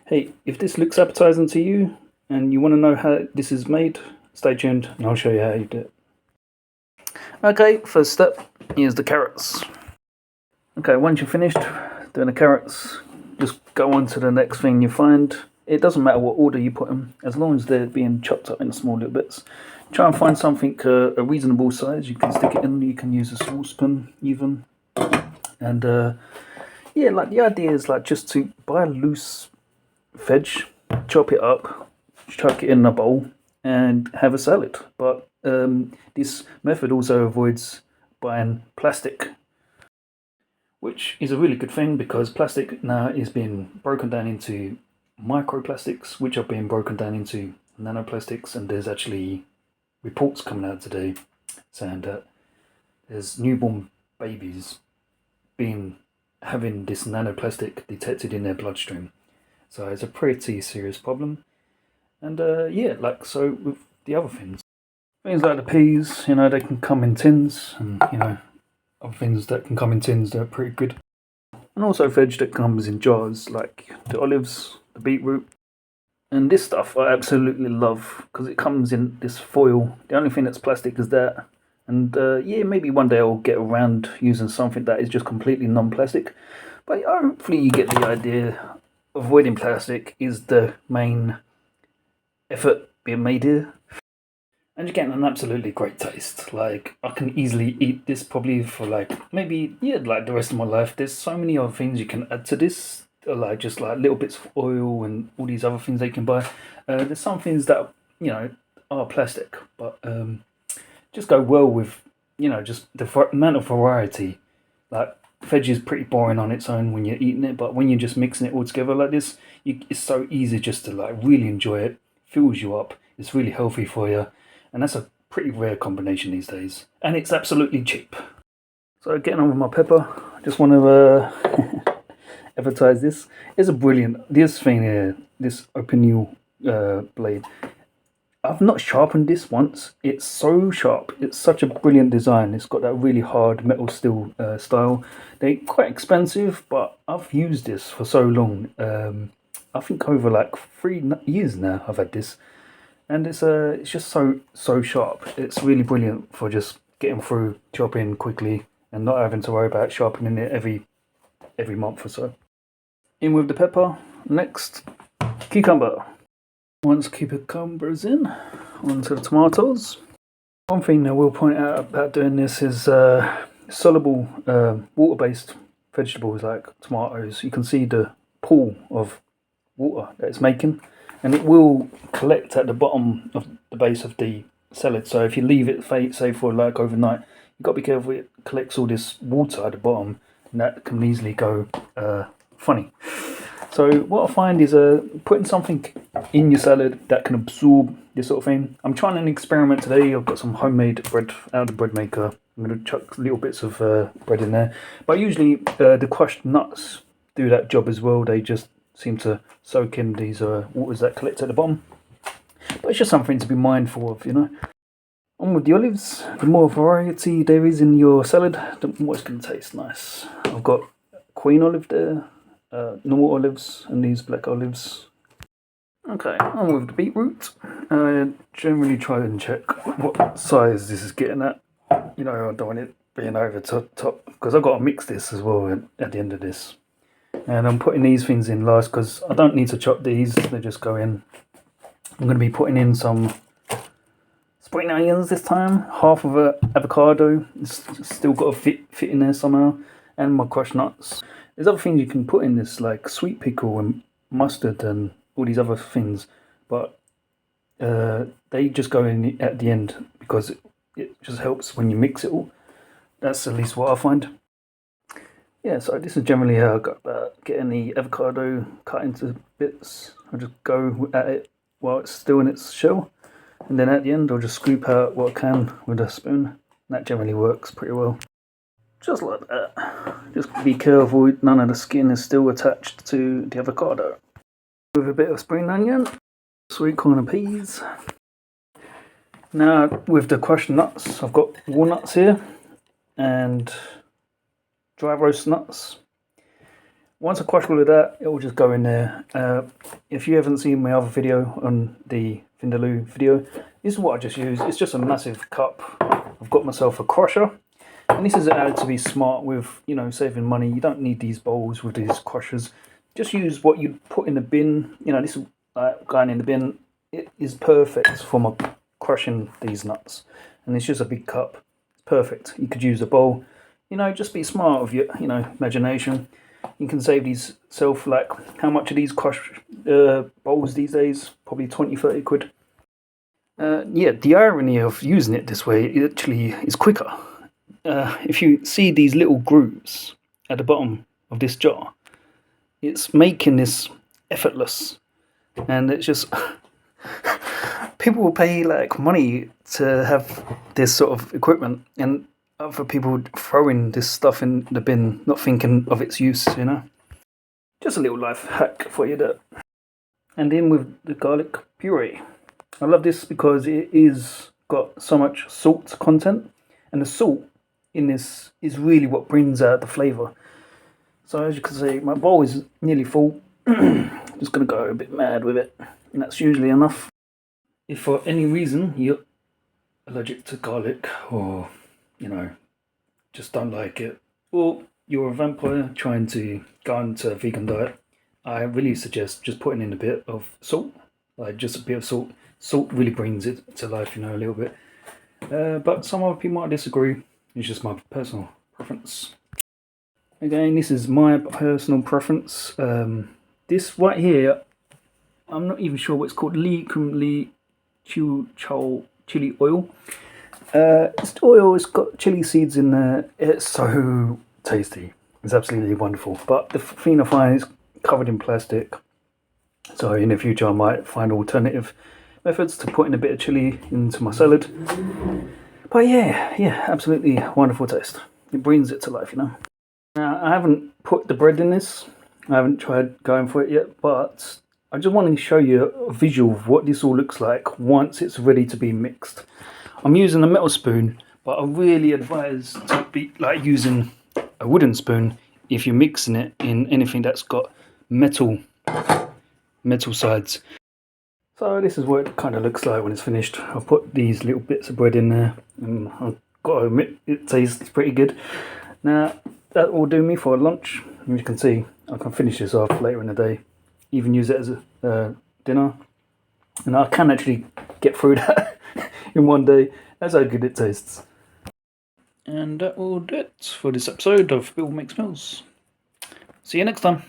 Hey, if this looks appetizing to you and you want to know how this is made, stay tuned and I'll show you how you do it. Okay, first step, here's the carrots. Okay, once you're finished doing the carrots, just go on to the next thing you find. It doesn't matter what order you put them, as long as they're being chopped up in small little bits. Try and find something a reasonable size. You can stick it in, you can use a saucepan even. And yeah, like the idea is like just to buy a loose veg, chop it up, chuck it in a bowl, and have a salad. But this method also avoids buying plastic, which is a really good thing because plastic now is being broken down into microplastics, which are being broken down into nanoplastics, and there's actually reports coming out today saying that there's newborn babies having this nanoplastic detected in their bloodstream. So it's a pretty serious problem. And yeah, like so with the other things like the peas, they can come in tins, and other things that can come in tins that are pretty good. And also veg that comes in jars, like the olives, the beetroot, and this stuff I absolutely love because it comes in this foil. The only thing that's plastic is that. And yeah, maybe one day I'll get around using something that is just completely non-plastic. But hopefully you get the idea. Avoiding plastic is the main effort being made here. And you're getting an absolutely great taste. Like, I can easily eat this probably for maybe, yeah, like the rest of my life. There's so many other things you can add to this. Like, just like little bits of oil and all these other things they can buy. There's some things that, are plastic. But just go well with, just the amount of variety. Like, veg is pretty boring on its own when you're eating it, but when you're just mixing it all together like this, it's so easy just to like really enjoy it. Fills you up. It's really healthy for you, and that's a pretty rare combination these days. And it's absolutely cheap. So getting on with my pepper, I just want to advertise this. It's a brilliant this thing here, this open new blade. I've not sharpened this once. It's so sharp. It's such a brilliant design. It's got that really hard metal steel style. They're quite expensive, but I've used this for so long. I think over like 3 years now I've had this, and it's just so sharp. It's really brilliant for just getting through chopping quickly and not having to worry about sharpening it every month or so. In with the pepper. Next, cucumber. Once cucumbers in, onto the tomatoes. One thing I will point out about doing this is soluble water-based vegetables like tomatoes. You can see the pool of water that it's making, and it will collect at the bottom of the base of the salad. So if you leave it, say for like overnight, you've got to be careful. It collects all this water at the bottom, and that can easily go funny. So what I find is putting something in your salad that can absorb this sort of thing. I'm trying an experiment today. I've got some homemade bread out of the bread maker. I'm going to chuck little bits of bread in there. But usually the crushed nuts do that job as well. They just seem to soak in these waters that collect at the bottom. But it's just something to be mindful of, On with the olives. The more variety there is in your salad, the more it's going to taste nice. I've got queen olive there. Normal olives and these black olives. Okay, on with the beetroot. I generally try and check what size this is getting at. I don't want it being over top because I've got to mix this as well at the end of this. And I'm putting these things in last because I don't need to chop these, they just go in. I'm going to be putting in some spring onions this time, half of an avocado, it's still got to fit in there somehow, and my crushed nuts. There's other things you can put in this, like sweet pickle and mustard and all these other things, but they just go in at the end because it just helps when you mix it all. That's at least what I find. Yeah, so this is generally how I got getting the avocado cut into bits. I just go at it while it's still in its shell, and then at the end I'll just scoop out what I can with a spoon. That generally works pretty well. Just like that. Just be careful none of the skin is still attached to the avocado. With a bit of spring onion, sweet corn and peas. Now with the crushed nuts, I've got walnuts here and dry roast nuts. Once I crush all of that, it will just go in there. If you haven't seen my other video on the Vindaloo video, this is what I just use. It's just a massive cup. I've got myself a crusher, and this is how to be smart with, you know, saving money. You don't need these bowls with these crushers. Just use what you put in the bin. You know, this is going in the bin. It is perfect for my crushing these nuts, and it's just a big cup. It's perfect. You could use a bowl. You know, just be smart with your, you know, imagination. You can save these self, like, how much are these crush bowls these days? Probably 20-30 quid. Yeah, the irony of using it this way, it actually is quicker. If you see these little grooves at the bottom of this jar, it's making this effortless, and it's just people will pay like money to have this sort of equipment, and other people throwing this stuff in the bin, not thinking of its use, you know. Just a little life hack for you there. And in with the garlic puree. I love this because it is got so much salt content, and the salt in this is really what brings out the flavour. So as you can see, my bowl is nearly full. Just gonna go a bit mad with it, and that's usually enough. If for any reason you're allergic to garlic, or, you know, just don't like it, or you're a vampire trying to go onto a vegan diet, I really suggest just putting in a bit of salt, like just a bit of salt. Salt really brings it to life, you know, a little bit. But some other people might disagree. It's just my personal preference. Again, this is my personal preference. This right here, I'm not even sure what it's called. Chiu, Chow chili oil. It's oil. It's got chili seeds in there. It's so tasty. It's absolutely wonderful. But the thing I find is covered in plastic. So in the future, I might find alternative methods to putting a bit of chili into my salad. But yeah, absolutely wonderful taste. It brings it to life, you know. Now, I haven't put the bread in this. I haven't tried going for it yet, but I just want to show you a visual of what this all looks like once it's ready to be mixed. I'm using a metal spoon, but I really advise to be like using a wooden spoon if you're mixing it in anything that's got metal sides. So this is what it kind of looks like when it's finished. I've put these little bits of bread in there, and I've got to admit it tastes pretty good. Now that will do me for lunch. As you can see, I can finish this off later in the day, even use it as a dinner, and I can actually get through that in one day. That's how good it tastes. And that will do it for this episode of Bill Makes Meals. See you next time.